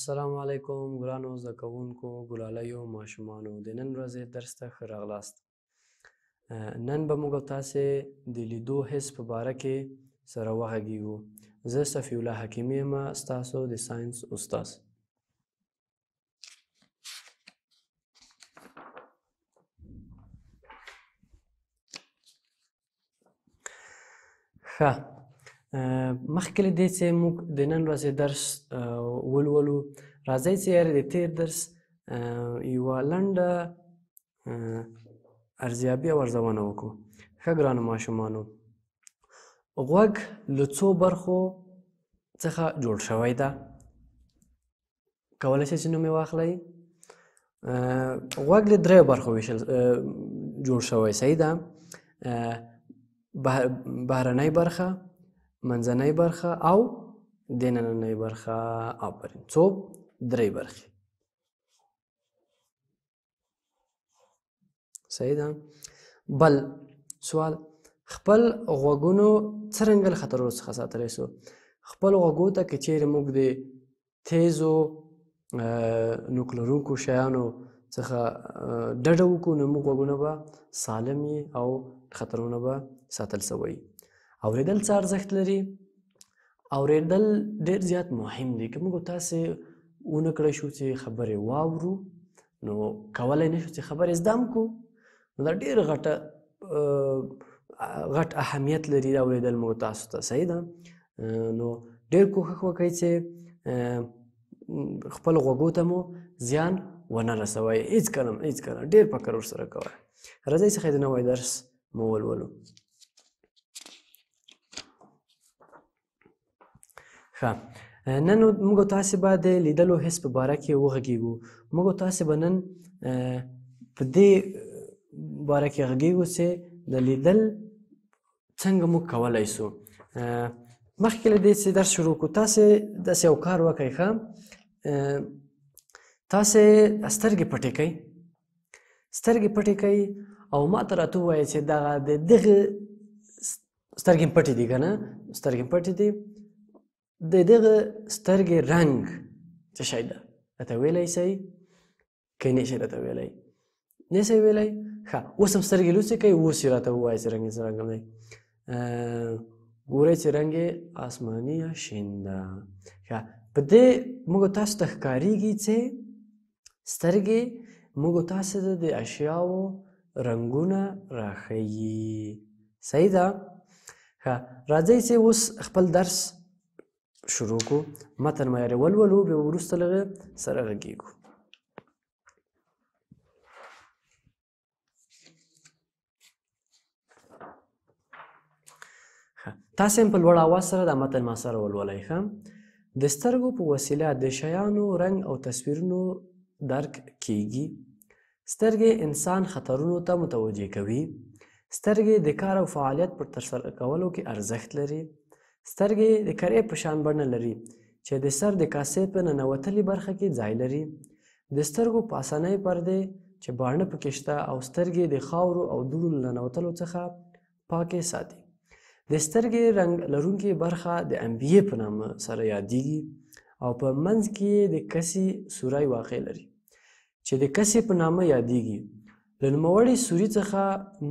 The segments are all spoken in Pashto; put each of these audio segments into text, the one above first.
السلام علیکم ګرانو زده کوونکو ګلالیو ماشومانو د نن ورځې درس ته ښه راغلاست. نن به موږ او تاسې د لیدو حس په باره کې سره وغږیږو. زه صفی الله حکیمي یم، ستاسو د ساینس استاد. ښه، مخکې له دې چې موږ د نن ورځې درس ولولو، راځئ چې یاره د تېر درس یوه لنډه ارزیابي او ارزونه وکړو. ښه ګرانو ماشومانو، غوږ له څو برخو څخه جوړ شوی ده؟ کولی شئ چې نوم یې واخلئ؟ غوږ له دریو برخو جوړ شوی، صحیح ده؟ بهرنۍ برخه، منځنۍ برخه او دننۍ برخه. آفرین، څو؟ درې برخې. صحیح ده؟ بل سوال، خپل غوږونو څرنګه له خطرونو څخه ساتلی سو؟ خپل غوږو ته که چیرې موږ د تیزو نوک لرونکو شیانو څخه ډډه وکړو، نو موږ غوږونه به سالم وي او خطرونه به ساتل سوی. اورېدل څه ارزښت لري؟ اورېدل ډېر زیات مهم دی. که موږ تاسې ونه کړی شو چې خبرې واورو، نو کولی نه شو چې خبرې زده هم کړو. نو دا ډېر غټ اهمیت لري دا اورېدل موږ تاسو ته، صحیح ده؟ نو ډېر کوښښ وکړئ چې خپل غوږو ته مو زیان ونه رسوئ. هېڅکله ډېر فکر ورسره کوئ. راځئ څخه د نوی درس مو ولولو. ښه، نن موږ تاسې به د لیدلو حس په باره کې وغږیږو. موږ تاسې به نن په دې باره کې غږیږو چې د لیدل څنګه موږ کولی سو. مخکې له دې چې درس شروع کړو، تاسې داسې یو کار وکړئ. ښه، تاسې سترګې پټې کړئ، سترګې پټې کړئ او ما ته راته ووایئ چې دغه سترګې پټې دي که نه؟ سترګې پټې دي، د دغه سترګې رنګ څه شی ده؟ راته ویلی شئ که نه شئ راته ویلی؟ نه شئ ویلی؟ ښه، اوس هم سترګې لوڅې کړئ، اوس یې راته ووایئ چې رنګ یې څه رنګ دی. ګورئ چې رنګ یې آسماني یا شین ده. ښه، په دې موږ تاسو ته ښکارېږي چې سترګې موږ تاسو ته د اشیاو رنګونه راښیي. صحیح ده؟ ښه، راځئ چې اوس خپل درس شروع کړو. متن مو یارې ولولو، بیا وروسته لږه سره غږیږو. تاسې هم په لوړ اواز سره دا متن ما سره ولولئ. ښه، د سترګو په وسیله د شیانو رنګ او تصویرونو درک کیږي. سترګې انسان خطرونو ته متوجه کوي. سترګې د کار او فعالیت پر ترسره کولو کې ارزښت لري. سترګې د کرې په شان بڼه لري چې د سر د کاسې په ننوتلې برخه کې ځای لري. د سترګو پاسنۍ پردې چې باڼه پکې شته او سترګې د خاورو او دوړو له ننوتلو څخه پاکې ساتي. د سترګې رنګ لرونکې برخه د انبیې په نامه سره یادیږي او په منځ کې د کسي سوری واقع لري چې د کسي په نامه یادیږي. له نوموړي سوري څخه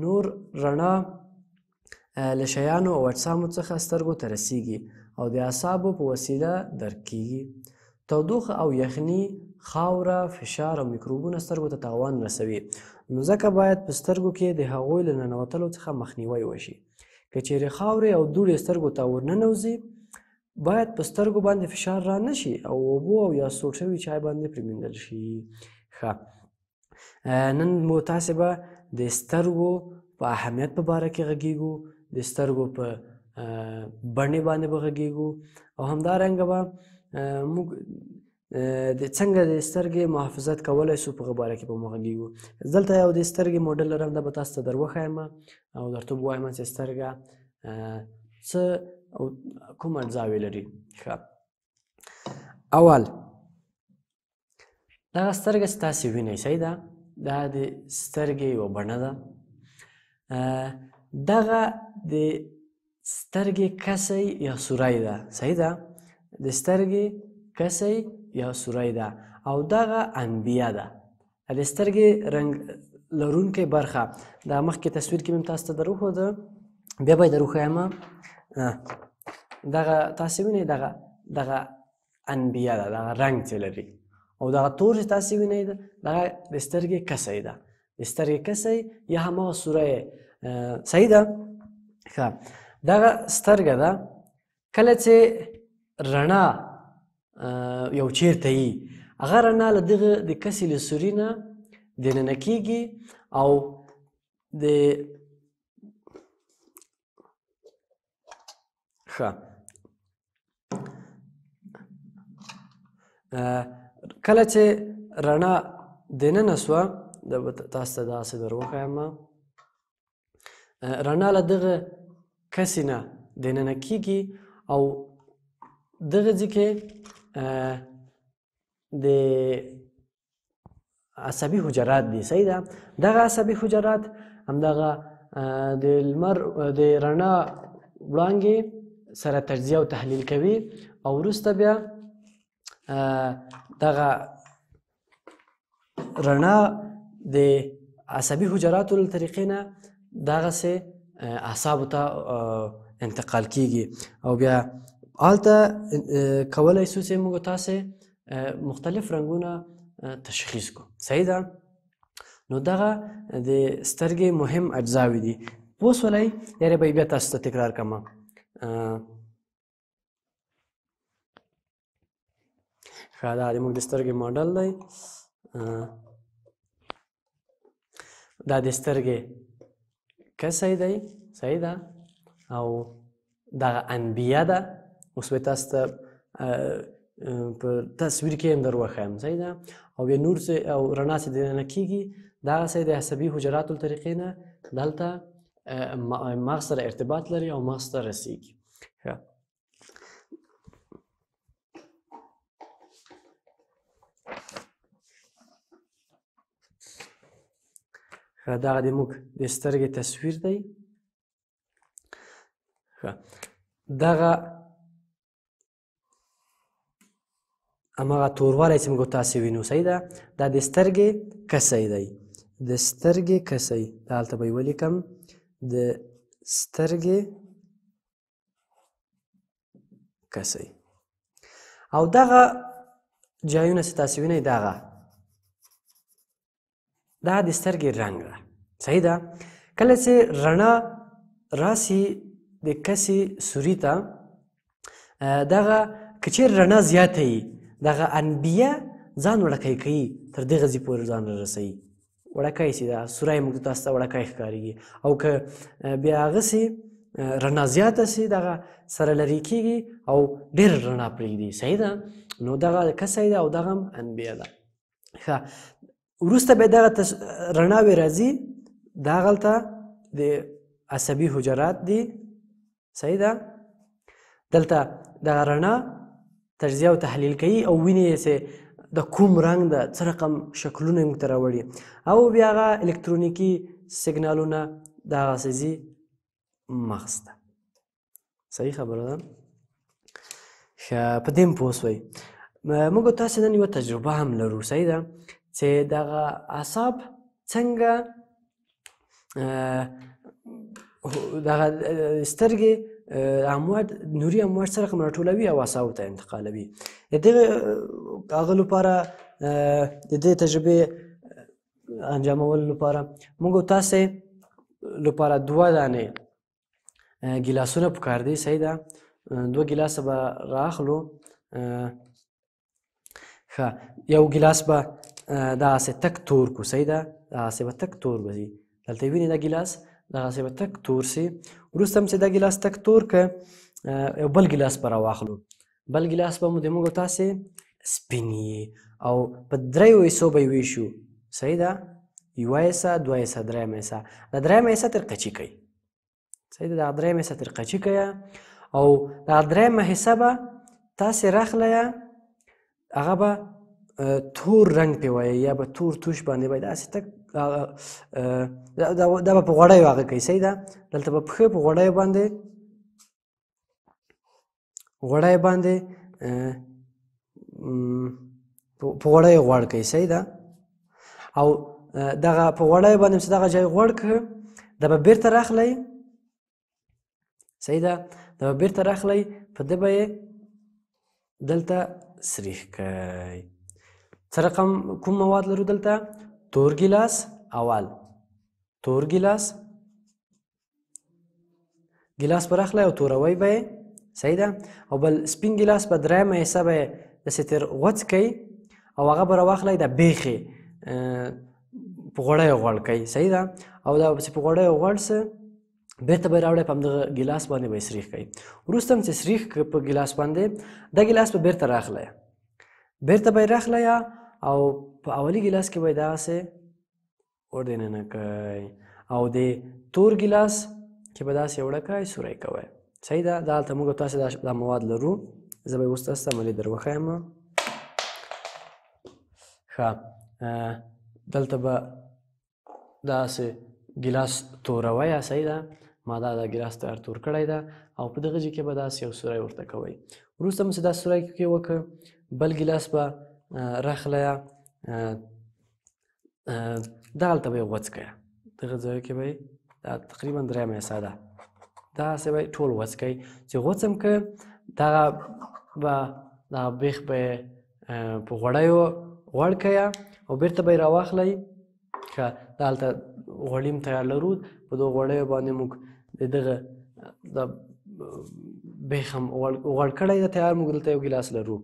نور رڼا له شیانو او اجسامو څخه سترګو ته رسیږي او د اعصابو په وسیله درک کیږي. تودوخه او یخني، خاوره، فشار او میکروبونه سترګو ته تاوان رسوي. نو ځکه باید په سترګو کې د هغوی له ننوتلو څخه مخنیوی وشي. که چیرې خاورې او دوړې سترګو ته ورننوځي، باید په سترګو باندې فشار را نشي او اوبو او یا سوړ شوي چای باندې پرېمنځل شي. ښه، نن مو تاسې به د سترګو په اهمیت په باره کې غږیږو، د سترګو په بڼې باندې به غږیږو او همدارنګه به موږ څنګه د سترګې محافظت کولی سو په هغه باره کې به مو غږیږو. دلته یو د سترګې موډل لرم، دا به تاسو ته در وښایم او درته به ووایم چې سترګه څه او کوم اجزاوې لري. ښه، اول دغه سترګه چې تاسې وینئ، صحیح ده؟ دا د سترګې یوه بڼه ده. دغه د سترګې کسی یا سوری ده، صحیح ده؟ د سترګې کسی یا سوری ده او دغه انبیه ده. د سترګې رنګ لرونکی برخه دا مخکې تصویر کې مې تاسو ته دروښوده، بیا به یې دروښیم. دغه تاسې وینئ دغه انبیه ده، دغه رنګ چې لري، او دغه تور چې تاسې وینئ دغه د سترګې کسی ده، د سترګې کسی یا هماغه سوری. صحیح ده؟ ښه، دغه سترګه ده کله چې رڼا یو چیرته یي، هغه رڼا له دغه د کسي له سوري نه دننه کېږي او د ښه کله چې رڼا دننه سوه، تاسو ته داسې در وښیم، رڼا له دغه کسي نه دننه کېږي او دغه ځای کې د عصبي حجرات دي. صحیح ده؟ دغه عصبي حجرات همدغه د لمر د رڼا وړانګې سره تجزیه او تحلیل کوي او وروسته بیا دغه رڼا د عصبي حجراتو له طریقې نه دغسې اعصابو ته انتقال کیږي او بیا هلته کولی شو چې موږ تاسې مختلف رنګونه تشخیص کړو. صحیح ده؟ نو دغه د سترګې مهم اجزاوې دي. پوه شولئ؟ یعنې به بیا تاسو ته تکرار کړم. ښه، دا د موږ د سترګې ماډل دی. دا د سترګې کسی دی. صحیح ده؟ او دغه انبیه ده. اوس به تاسو ته په تصویر کې هم در وښیم. صحیح ده؟ او بیا نور څه او رڼا چې دننه کېږي دغسې د عصبي حجراتو له طریقې نه دلته مغز سره ارتباط لري او مغز ته رسیږي. ښه، دغه د موږ د سترګې تصویر دی. ښه، دغه هماغه توروالی چې موږ تاسې وینو. صحیح ده؟ دا د سترګې کسی دی. د سترګې کسی، دا هلته به یې ولیکم، د سترګې کسی. او دغه جایونه چې تاسې وینئ دغه دا د سترګې رنګ ده. صحیح ده؟ کله چې رڼا راسي د کسي سوري ته، دغه که چېرې رڼا زیاته وي دغه انبیه ځان وړکی کوي، تر دغه ځای پورې ځان رارسوي، وړکی سي، دا سوری موږ تاسو ته وړکی ښکارېږي. او که بیا هغسې رڼا زیاته سي دغه سره لرې کېږي او ډېره رڼا پرېږدي. صحیح ده؟ نو دغه کسی ده او دغه هم انبیه ده. ښه، وروسته بیا دغه رڼاوې راځي، دغه هلته د عصبي حجرات دي. صحیح ده؟ دلته دغه رڼا تجزیه او تحلیل کوي او ویني چې د کوم رنګ ده، څه رقم شکلونه یې موږ ته راوړي، او بیا هغه الکترونیکي سیګنالونه دغسې ځي مغز ته. صحیح خبره ده؟ ښه، په دې هم پوه شوئ. موږ تاسې نن یوه تجربه هم لرو. صحیح ده؟ چې دغه اعصاب څنګه دغه سترګې امواج، نوري امواج څه رقم راټولوي او اعصابو ته انتقالوي. د دغه هغه لپاره د دې تجربې انجامولو لپاره موږ تاسې لپاره 2 دانې ګیلاسونه پکار دي. صحیح ده؟ 2 ګیلاسه به رااخلو. ښه، یو ګیلاس به دغسې تک تور کړو. صحیح ده؟ دغسې به تک تور به ځي. دلته وینې دا ګیلاس دغسې به تک تور سي. وروسته هم چې دا ګیلاس تک تور که یو بل ګیلاس به راواخلو. بل ګیلاس به مو د موږ تاسې سپین یي او په 3 حصو به یې ویشو. صحیح ده؟ 1 حصه، 2 حصه، 3 حصه. دا 3 حصه تر قچي کوي. صحیح ده؟ دا 3 حصه تر قچي کوي او دا 3 حصه به تاسې راخله، هغه به تور رنګ پې وایي یا به تور توش باندې به داسې تک دا به په غوړیو هغه کوي. صحیح ده؟ دلته به پښه په غوړیو باندې په غوړیو غوړ کوي. صحیح ده. او دغه په غوړیو باندې چې دغه ځای غوړ کړه دا به بیرته راخلی. صحیح ده. دا به بیرته راخلی په ده به یې دلته سریح کوي. څه رقم کوم مواد لرو دلته؟ تور ګیلاس اول، تور ګیلاس به راخلی او توروی به یې. صحیح ده. او بل سپین ګیلاس په درېیمه حصه به یې داسې تر غوڅ کوي او هغه به راواخلی د بیخې په غوړیو غوړ کوي. صحیح ده. او دا چې په غوړیو غوړ څه بیرته به یې راوړی په همدغه ګیلاس باندې به یې سریح کوي. وروسته هم چې سریح کړه په ګیلاس باندې دا ګیلاس به بیرته راخلی، بیرته به یې راخلی او په اولي ګیلاس کې به یې دغسې ور دننه کوي او د تور ګیلاس کې به داسې وړه کوئ سوری کوئ. صحیح ده. دا هلته موږ تاسې دا مواد لرو. زه به یې اوس تاسو ته عملي در وښیم. ښه، دلته به داسې ګیلاس توروئ. صحیح ده. ما دا ګیلاس تیار تور کړی ده او په دغه ځای کې به داسې یو سوری ورته کوئ. وروسته مو چې دا سوری کې وکړه بل ګیلاس به راخلی دغلته به یې غوڅ کړه. دغه ځای کې به یې دا تقریبا درېیمه حصه ده دغسې به یې ټول غوڅ کوئ. چې غوڅ هم که دغه به دغه بیخ به یې په غوړیو غوړ کوئ او بیرته به یې راواخلی. ښه، دا هلته غوړي هم تیار لرو. په دغو غوړیو باندې موږ د دغه د بیخ هم غوړ کړی ده تیار. موږ دلته یو ګیلاس لرو.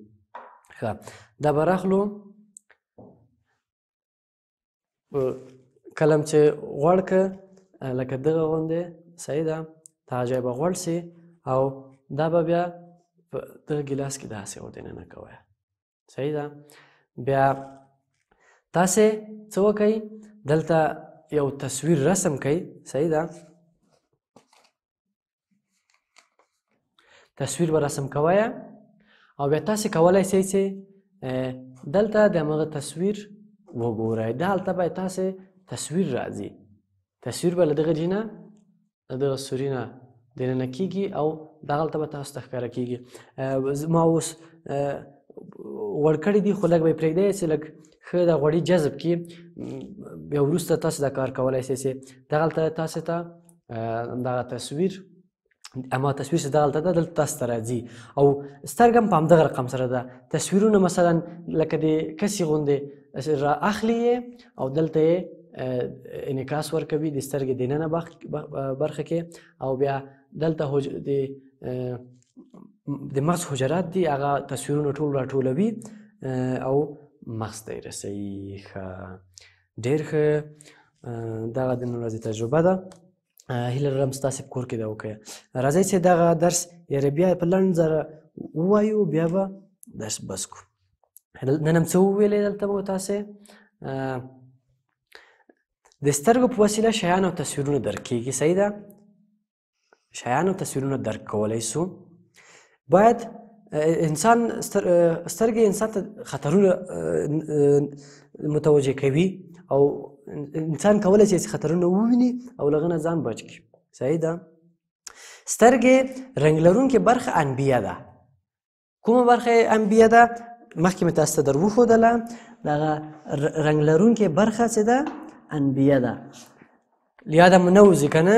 ښه، دا به راخلو کله چې غوړ که لکه دغه غوندې. صحیح ده. دغه ځای به غوړ سي او دا به بیا په دغه ګیلاس کې داسې ور دننه کوئ. صحیح ده. بیا تاسې څه وکئ دلته یو تصویر رسم کئ. صحیح ده. تصویر به رسم کوئ او بیا تاسې کولی شئ چې دلته د همغه تصویر وګورئ. دلته به تاسې تصویر راځي. تصویر به له دغه ځای نه له دغه سوري نه دننه کېږي او دغلته به تاسو ته ښکاره کېږي. ما اوس غوړ کړي دي خو لږ به یې پرېږدئ چې لږ ښه د غوړي جذب کړي. بیا وروسته تاسو دا کار کولی شئ چې دغلته تاسو ته دغه تصویر اما تصویر چې دغلته ده دلته تاسو ته راځي او سترګه هم په همدغه رقم سره ده. تصویرونه مثلا لکه د کسي غوندې را اخلي یې او دلته یې انعکاس ورکوي د سترګې دننه برخه کې او بیا دلته د مغز حجرات دي هغه تصویرونه ټول راټولوي او مغز ته یې رسوي. ښه، ډېر ښه. دغه د نن ورځې تجربه ده. هیله لرم ستاسې په کور کې دا وکړئ. راځئ چې دغه درس یاره بیا په لنډ ځره ووایو بیا به درس بس کړو. نن هم څه وویلې دلته به تاسې د سترګو په وسیله شیان او تصویرونه درک کېږي. صحیح ده. شیان او تصویرونه درک کولی سو. باید انسان سترګې انسان ته خطرونه متوجه کوي او انسان کولی شي چې خطرونه وویني او له هغه نه ځان بچ کړي. صحیح ده. سترګې رنګ لرونکې برخه انبیه ده. کومه برخه انبیه ده؟ مخکې مې تاسو ته در وښودله. دغه رنګ لرونکې برخه چې ده انبیه ده. یاده مو نه وځي که نه.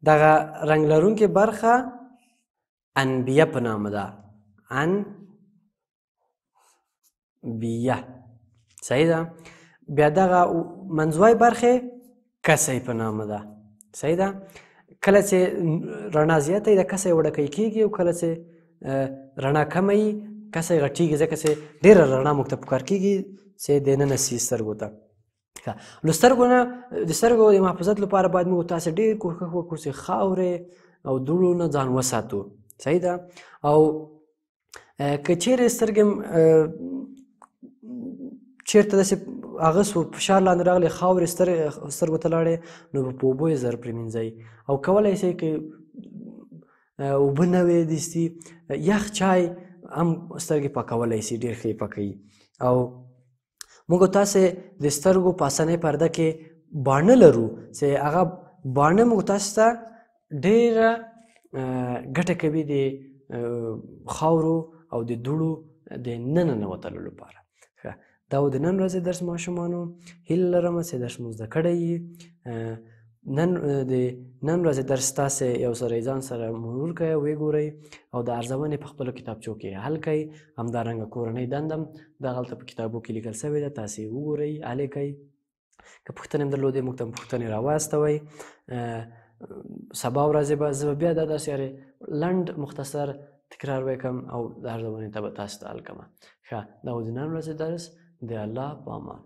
دغه رنګ لرونکې برخه انبیه په نامه ده. انبیه. صحیح ده. بیا دغه منځوی برخې کسی په نامه ده. صحیح ده. کله چې رڼا زیاته وي د کسی وړکی کېږي او کله چې رڼا کمه وي کسی غټېږي ځکه چې ډېره رڼا موږ ته پکار کېږي چې دننه سي سترګو ته. له سترګو نه د سترګو د محافظت لپاره باید موږ تاسې ډېر کوښښ وکړو چې خاورې او دوړو نه ځان وساتو. صحیح ده. او که چیرې سترګې چیرته داسې هغه فشار لاندې راغلی خاورې سترګو ته لاړې نو په اوبو یې زر پرېمینځئ او کولی شئ که اوبه نه وې دستي یخ چای هم سترګې پاکولی شي. ډېر ښه یې پاکوي. او موږ تاسې د سترګو په اسانۍ پرده کې باڼه لرو چې هغه باڼه موږ تاسو ته ډېره ګټه کوي د خاورو او د دوړو د ننوتلو لپاره. ښه، دا و د نن ورځې درس ماشومانو. هیله لرم چې درس مو زده کړی یي. د نن ورځې درس تاسې یو سره ځان سره مرور کړئ، ویې ګورئ او د ارزونې په خپلو کتابچو کې حل کړئ. همدارنګه کورنۍ دندم دغلته په کتابو کې لیکل سوې ده، تاسې یې وګورئ، حل یې کړئ. که پوښتنې هم درلودې موږ ته پوښتنې راواستوئ. سبا ورځې به زه بیا دا داسې لنډ مختصر تکرار وکړم او د ارزونې ته به تاسو ته حل کړم. ښه، دا و د نن ورځې درس. د الله په امان.